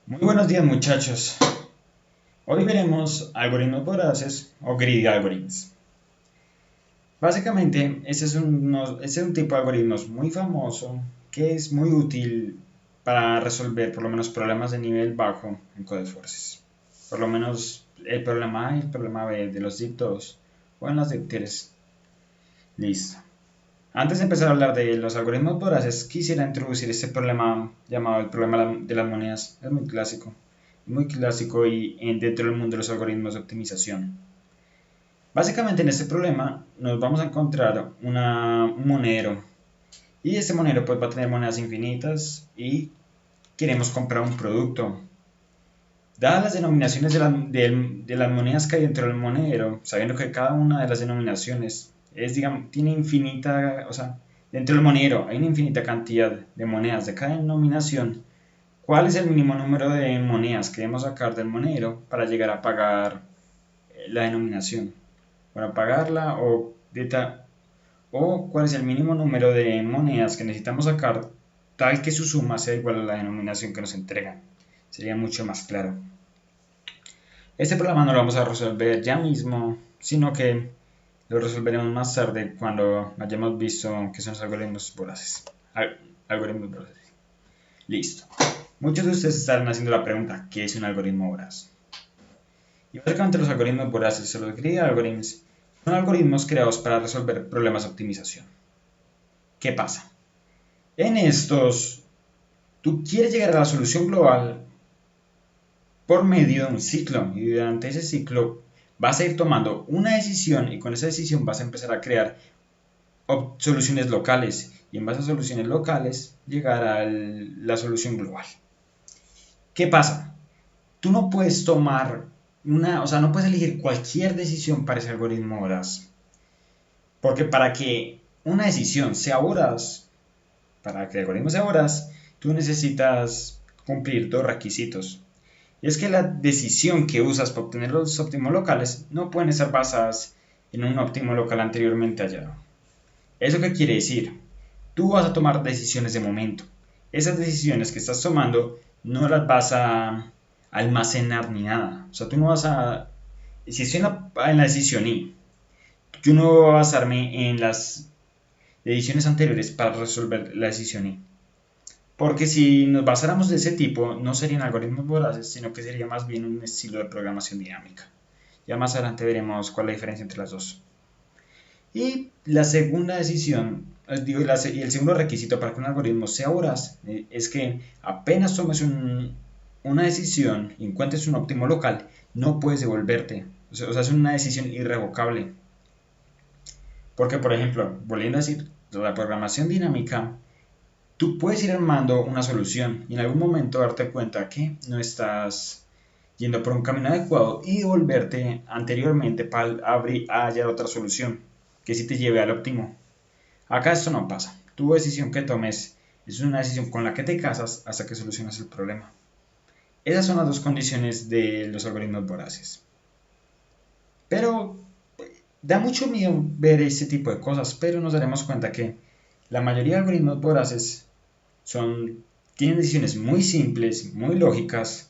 Muy buenos días muchachos. Hoy veremos algoritmos voraces o greedy algorithms. Básicamente, este es un tipo de algoritmos muy famoso que es muy útil para resolver por lo menos problemas de nivel bajo en CodeForces. Por lo menos el problema A y el problema B de los DIP2 o en las DIP3. Listo. Antes de empezar a hablar de los algoritmos voraces, quisiera introducir este problema llamado el problema de las monedas. Es muy clásico y dentro del mundo de los algoritmos de optimización. Básicamente en este problema nos vamos a encontrar un monedero y este monedero pues va a tener monedas infinitas y queremos comprar un producto. Dadas las denominaciones de las monedas que hay dentro del monedero, sabiendo que cada una de las denominaciones digamos, tiene infinita, o sea, dentro del monedero hay una infinita cantidad de monedas de cada denominación, ¿cuál es el mínimo número de monedas que debemos sacar del monedero para llegar a pagar la denominación? Para pagarla o cuál es el mínimo número de monedas que necesitamos sacar tal que su suma sea igual a la denominación que nos entregan. Sería mucho más claro. Este problema no lo vamos a resolver ya mismo, sino que lo resolveremos más tarde cuando hayamos visto qué son los algoritmos voraces. Algoritmos voraces. Listo. Muchos de ustedes estarán haciendo la pregunta, ¿qué es un algoritmo voraz? Y básicamente los algoritmos voraces o los greedy algorithms son algoritmos creados para resolver problemas de optimización. ¿Qué pasa? En estos, tú quieres llegar a la solución global por medio de un ciclo y durante ese ciclo vas a ir tomando una decisión y con esa decisión vas a empezar a crear soluciones locales y en base a soluciones locales llegar a la solución global. ¿Qué pasa? Tú no puedes tomar no puedes elegir cualquier decisión para ese algoritmo voraz. Porque para que una decisión sea voraz, para que el algoritmo sea voraz, tú necesitas cumplir dos requisitos. Y es que la decisión que usas para obtener los óptimos locales no pueden estar basadas en un óptimo local anteriormente hallado. ¿Eso qué quiere decir? Tú vas a tomar decisiones de momento. Esas decisiones que estás tomando no las vas a almacenar ni nada. O sea, tú no vas a... Si estoy en la decisión I, yo no voy a basarme en las decisiones anteriores para resolver la decisión I. Porque si nos basáramos de ese tipo, no serían algoritmos voraces, sino que sería más bien un estilo de programación dinámica. Ya más adelante veremos cuál es la diferencia entre las dos. Y la segunda decisión, y el segundo requisito para que un algoritmo sea voraz es que apenas tomes una decisión y encuentres un óptimo local, no puedes devolverte. O sea, es una decisión irrevocable. Porque, por ejemplo, volviendo a decir, la programación dinámica, tú puedes ir armando una solución y en algún momento darte cuenta que no estás yendo por un camino adecuado y devolverte anteriormente para hallar otra solución que sí te lleve al óptimo. Acá esto no pasa. Tu decisión que tomes es una decisión con la que te casas hasta que solucionas el problema. Esas son las dos condiciones de los algoritmos voraces. Pero da mucho miedo ver este tipo de cosas, pero nos daremos cuenta que la mayoría de algoritmos voraces tienen decisiones muy simples, muy lógicas,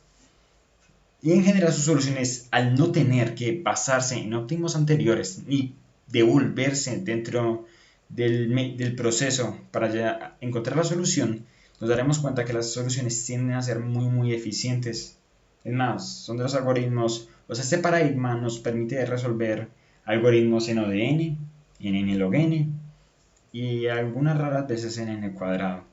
y en general sus soluciones, al no tener que basarse en óptimos anteriores ni devolverse dentro del proceso para ya encontrar la solución, nos daremos cuenta que las soluciones tienden a ser muy eficientes. Es más, son de los algoritmos, o sea, este paradigma nos permite resolver algoritmos en O de n, en n log n y algunas raras veces en n cuadrado.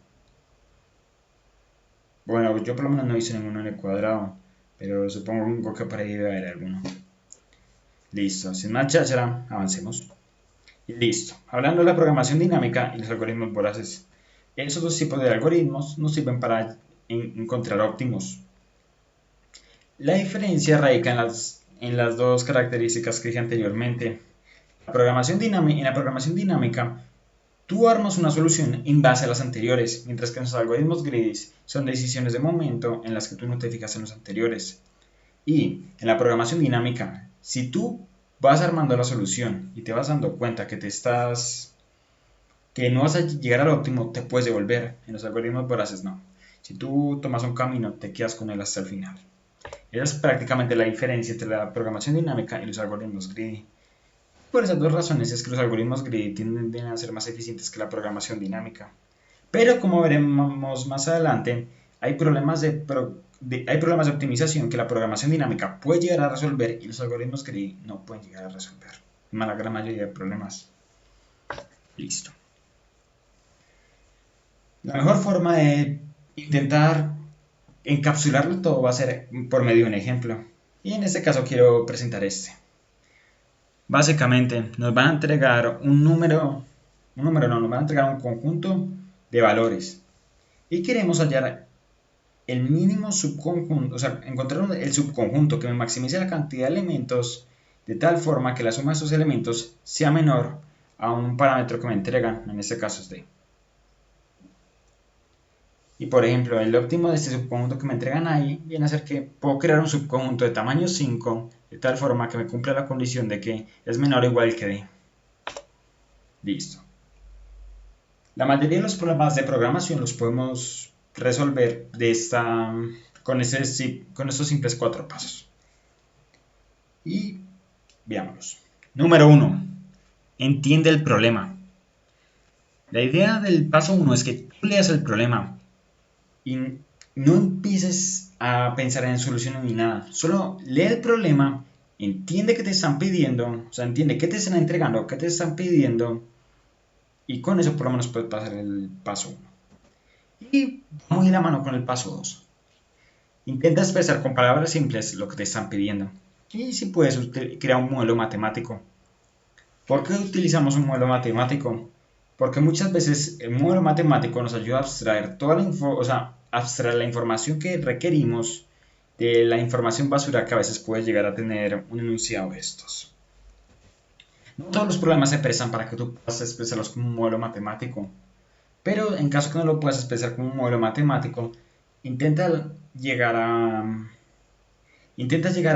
Bueno, yo por lo menos no hice ninguno n cuadrado, pero supongo que por ahí debe haber alguno. Listo, sin más cháchara, avancemos. Y listo. Hablando de la programación dinámica y los algoritmos voraces, esos dos tipos de algoritmos nos sirven para encontrar óptimos. La diferencia radica en las dos características que dije anteriormente. En la programación dinámica, tú armas una solución en base a las anteriores, mientras que los algoritmos gridis son decisiones de momento en las que tú no te fijas en los anteriores. Y en la programación dinámica, si tú vas armando la solución y te vas dando cuenta que no vas a llegar al óptimo, te puedes devolver. En los algoritmos voraces no. Si tú tomas un camino, te quedas con él hasta el final. Esa es prácticamente la diferencia entre la programación dinámica y los algoritmos greedy. Por esas dos razones es que los algoritmos greedy tienden a ser más eficientes que la programación dinámica. Pero como veremos más adelante, hay problemas hay problemas de optimización que la programación dinámica puede llegar a resolver y los algoritmos greedy no pueden llegar a resolver. La gran mayoría de problemas. Listo. La mejor forma de intentar encapsularlo todo va a ser por medio de un ejemplo. Y en este caso quiero presentar este. Básicamente nos van a entregar nos van a entregar un conjunto de valores. Y queremos hallar el mínimo subconjunto, o sea, encontrar el subconjunto que me maximice la cantidad de elementos de tal forma que la suma de esos elementos sea menor a un parámetro que me entregan, en este caso es D. Y por ejemplo, el óptimo de este subconjunto que me entregan ahí viene a ser que puedo crear un subconjunto de tamaño 5 de tal forma que me cumpla la condición de que es menor o igual que D. Listo. La mayoría de los problemas de programación los podemos resolver con estos simples 4 pasos. Y veámoslos. Número 1. Entiende el problema. La idea del paso 1 es que tú leas el problema y no empieces a pensar en soluciones ni nada. Solo lee el problema, entiende qué te están pidiendo, o sea, entiende qué te están entregando, qué te están pidiendo, y con eso por lo menos puedes pasar el paso 1. Y muy de la mano con el paso 2. Intenta expresar con palabras simples lo que te están pidiendo. Y si puedes crear un modelo matemático. ¿Por qué utilizamos un modelo matemático? Porque muchas veces el modelo matemático nos ayuda a abstraer abstraer la información que requerimos de la información basura que a veces puede llegar a tener un enunciado de estos. No todos los problemas se expresan para que tú puedas expresarlos como un modelo matemático. Pero en caso que no lo puedas expresar como un modelo matemático, intenta llegar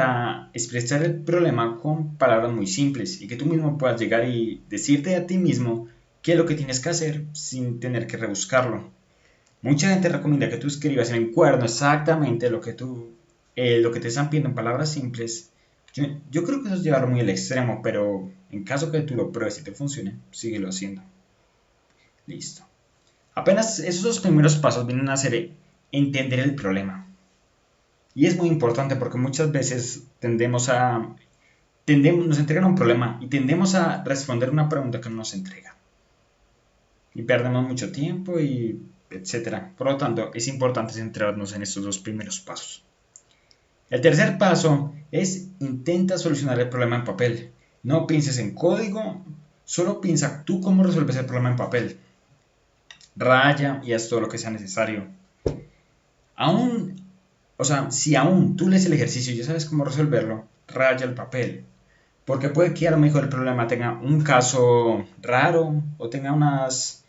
a expresar el problema con palabras muy simples y que tú mismo puedas llegar y decirte a ti mismo qué es lo que tienes que hacer sin tener que rebuscarlo. Mucha gente recomienda que tú escribas en el cuaderno exactamente lo que te están pidiendo en palabras simples. Yo creo que eso es llevarlo muy al extremo, pero en caso que tú lo pruebes y te funcione, síguelo haciendo. Listo. Apenas esos dos primeros pasos vienen a ser entender el problema. Y es muy importante porque muchas veces nos entregan un problema y tendemos a responder una pregunta que no nos entrega. Y perdemos mucho tiempo y etcétera. Por lo tanto, es importante centrarnos en estos dos primeros pasos. El tercer paso es intenta solucionar el problema en papel. No pienses en código, solo piensa tú cómo resuelves el problema en papel. Raya y haz todo lo que sea necesario. Si aún tú lees el ejercicio y ya sabes cómo resolverlo, raya el papel. Porque puede que a lo mejor el problema tenga un caso raro o tenga unos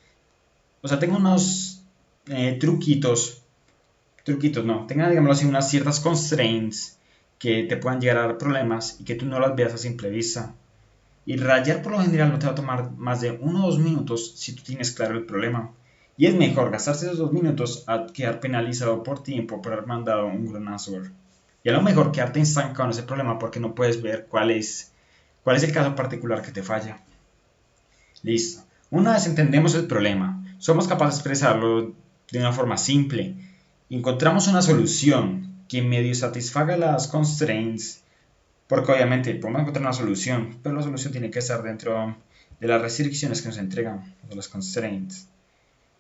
tenga, digámoslo así, unas ciertas constraints que te puedan llegar a dar problemas y que tú no las veas a simple vista. Y rayar por lo general no te va a tomar más de 1 o 2 minutos si tú tienes claro el problema. Y es mejor gastarse esos 2 minutos a quedar penalizado por tiempo por haber mandado un grown answer. Y a lo mejor quedarte estancado en ese problema porque no puedes ver cuál es el caso particular que te falla. Listo. Una vez entendemos el problema, somos capaces de expresarlo de una forma simple. Encontramos una solución que medio satisfaga las constraints, porque obviamente podemos encontrar una solución, pero la solución tiene que estar dentro de las restricciones que nos entregan, de las constraints.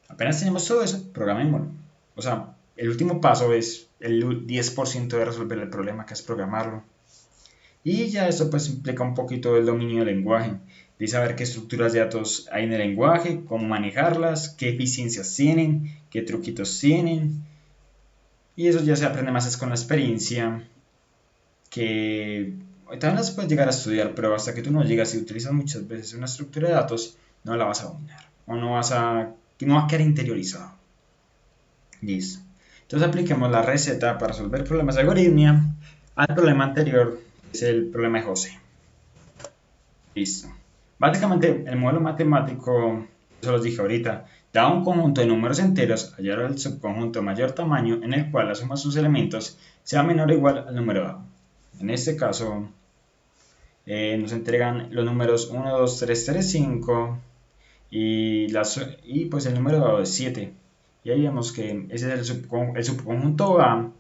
Apenas tenemos todo eso, programémoslo. O sea, el último paso es el 10% de resolver el problema, que es programarlo. Y ya esto pues implica un poquito el dominio del lenguaje, de saber qué estructuras de datos hay en el lenguaje, cómo manejarlas, qué eficiencias tienen, qué truquitos tienen. Y eso ya se aprende más es con la experiencia, que también las puedes llegar a estudiar, pero hasta que tú no llegas y utilizas muchas veces una estructura de datos, no la vas a dominar, o no va a quedar interiorizado. Listo. Entonces apliquemos la receta para resolver problemas de algoritmia al problema anterior, que es el problema de José. Listo. Básicamente el modelo matemático, eso los dije ahorita, Dado un conjunto de números enteros, hallar el subconjunto de mayor tamaño en el cual la suma de sus elementos sea menor o igual al número dado. En este caso, nos entregan los números 1, 2, 3, 3, 5 y pues el número dado es 7. Y ahí vemos que ese es el subconjunto A,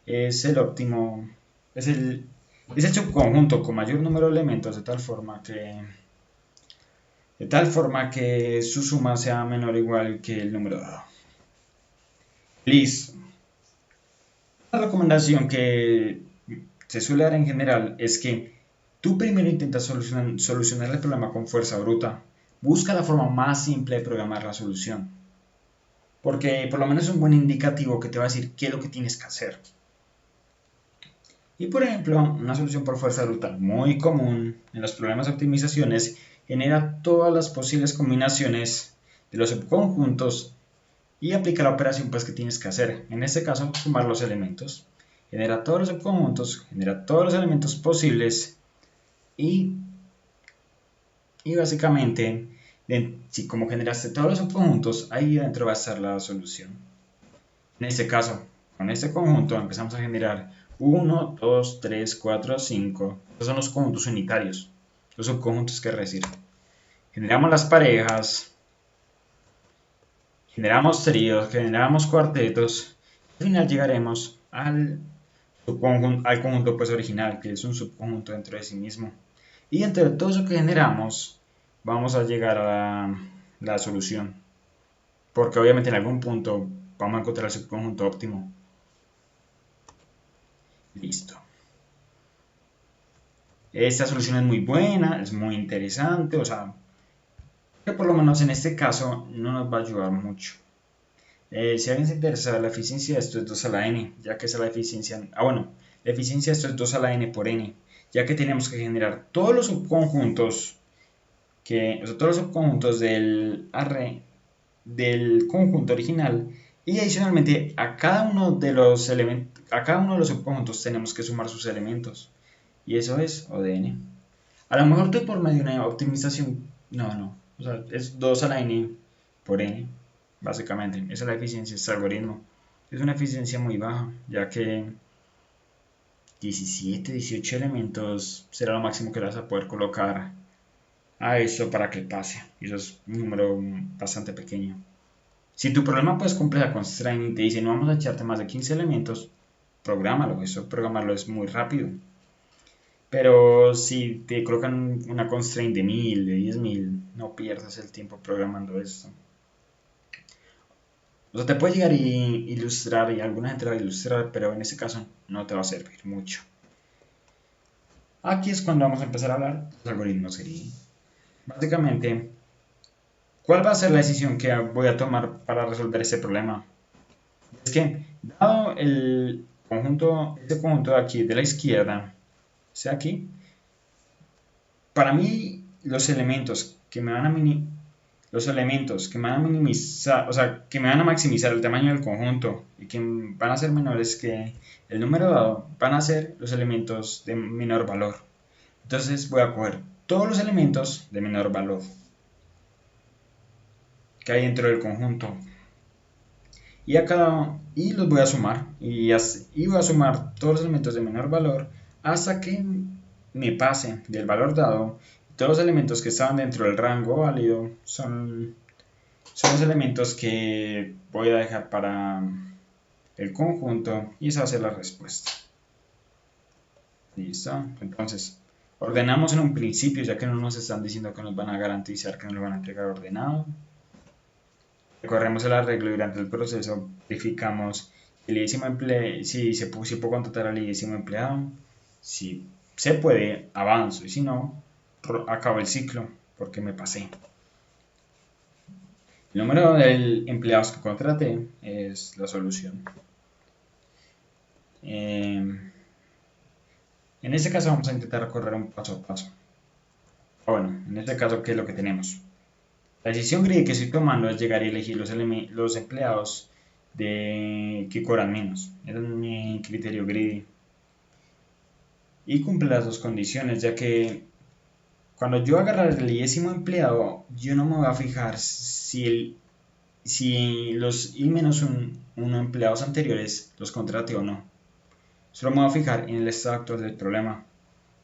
es el óptimo, es el subconjunto con mayor número de elementos de tal forma que su suma sea menor o igual que el número dado. Listo. La recomendación que se suele dar en general es que tú primero intentas solucionar el problema con fuerza bruta. Busca la forma más simple de programar la solución, porque por lo menos es un buen indicativo que te va a decir qué es lo que tienes que hacer. Y por ejemplo, una solución por fuerza bruta muy común en los problemas de optimizaciones genera todas las posibles combinaciones de los subconjuntos y aplica la operación pues que tienes que hacer. En este caso, sumar los elementos. Genera todos los subconjuntos, genera todos los elementos posibles y básicamente, si como generaste todos los subconjuntos, ahí dentro va a estar la solución. En este caso, con este conjunto empezamos a generar 1, 2, 3, 4, 5. Estos son los conjuntos unitarios, los subconjuntos que reciben. Generamos las parejas, generamos tríos, generamos cuartetos. Al final llegaremos al conjunto pues, original, que es un subconjunto dentro de sí mismo. Y entre todo eso que generamos, vamos a llegar a la solución. Porque obviamente en algún punto vamos a encontrar el subconjunto óptimo. Listo. Esta solución es muy buena, es muy interesante, o sea, que por lo menos en este caso no nos va a ayudar mucho. Si alguien se interesa en la eficiencia, esto es 2 a la n, ya que esa es la eficiencia. La eficiencia esto es 2 a la n por n, ya que tenemos que generar todos los subconjuntos del array del conjunto original y adicionalmente a cada uno de los subconjuntos tenemos que sumar sus elementos. Y eso es O de n. A lo mejor tú por medio de una optimización, o sea, es 2 a la n por n, básicamente. Esa es la eficiencia de este algoritmo. Es una eficiencia muy baja, ya que 17, 18 elementos será lo máximo que vas a poder colocar a eso para que pase. Y eso es un número bastante pequeño. Si tu problema pues cumple la constraint y te dice no vamos a echarte más de 15 elementos, prográmalo. Eso programarlo es muy rápido. Pero si te colocan una constraint de 1000, de 10.000, no pierdas el tiempo programando esto. O sea, te puede llegar a ilustrar y alguna gente va a ilustrar, pero en ese caso no te va a servir mucho. Aquí es cuando vamos a empezar a hablar de los algoritmos GRID. Básicamente, ¿cuál va a ser la decisión que voy a tomar para resolver ese problema? Es que, dado este conjunto de aquí de la izquierda, sea aquí, para mí los elementos que me van a minimizar, o sea, que me van a maximizar el tamaño del conjunto y que van a ser menores que el número dado, van a ser los elementos de menor valor. Entonces voy a coger todos los elementos de menor valor que hay dentro del conjunto y los voy a sumar y voy a sumar todos los elementos de menor valor hasta que me pase del valor dado. Todos los elementos que estaban dentro del rango válido son los elementos que voy a dejar para el conjunto y esa va a ser la respuesta. Listo. Entonces, ordenamos en un principio, ya que no nos están diciendo que nos van a garantizar que nos lo van a entregar ordenado. Recorremos el arreglo y durante el proceso verificamos si se pudo contratar al idécimo empleado. Si se puede, avanzo, y si no, acabo el ciclo porque me pasé. El número de empleados que contraté es la solución. En este caso vamos a intentar recorrer un paso a paso. Bueno, en este caso, ¿qué es lo que tenemos? La decisión GRID que estoy tomando es llegar a elegir los empleados que cobran menos. Es mi criterio GRID. Y cumple las dos condiciones, ya que cuando yo agarrar el 10º empleado, yo no me voy a fijar si si los I-1 empleados anteriores los contraté o no. Solo me voy a fijar en el estado actual del problema,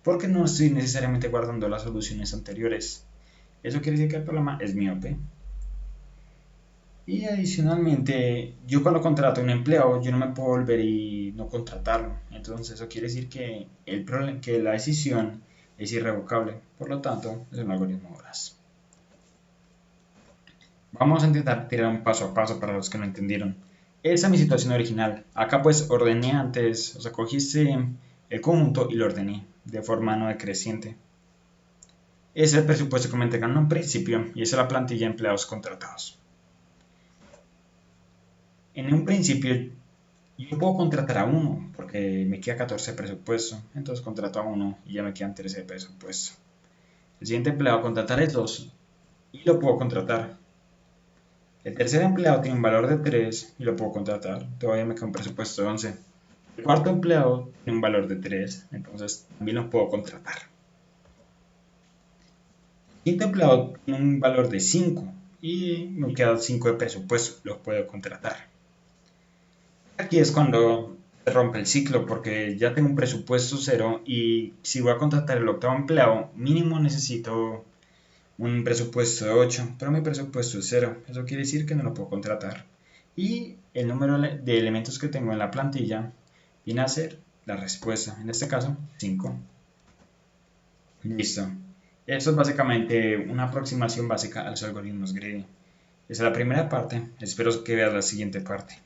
porque no estoy necesariamente guardando las soluciones anteriores. Eso quiere decir que el problema es miope. Y adicionalmente, yo cuando contrato a un empleado, yo no me puedo volver y no contratarlo. Entonces eso quiere decir que, que la decisión es irrevocable. Por lo tanto, es un algoritmo voraz. Vamos a intentar tirar un paso a paso para los que no entendieron. Esa es mi situación original. Acá pues ordené antes, o sea, cogiste el conjunto y lo ordené de forma no decreciente. Ese es el presupuesto que me entregan en principio y esa es la plantilla de empleados contratados. En un principio yo puedo contratar a uno porque me queda 14 de presupuesto, entonces contrato a uno y ya me quedan 13 de presupuesto. El siguiente empleado a contratar es 2 y lo puedo contratar. El tercer empleado tiene un valor de 3 y lo puedo contratar, todavía me queda un presupuesto de 11. El cuarto empleado tiene un valor de 3, entonces también lo puedo contratar. El quinto empleado tiene un valor de 5 y me quedan 5 de presupuesto, lo puedo contratar. Aquí es cuando se rompe el ciclo porque ya tengo un presupuesto 0 y si voy a contratar el octavo empleado, mínimo necesito un presupuesto de 8, pero mi presupuesto es 0. Eso quiere decir que no lo puedo contratar. Y el número de elementos que tengo en la plantilla viene a ser la respuesta, en este caso 5. Listo. Esto es básicamente una aproximación básica a los algoritmos greedy. Esa es la primera parte, espero que veas la siguiente parte.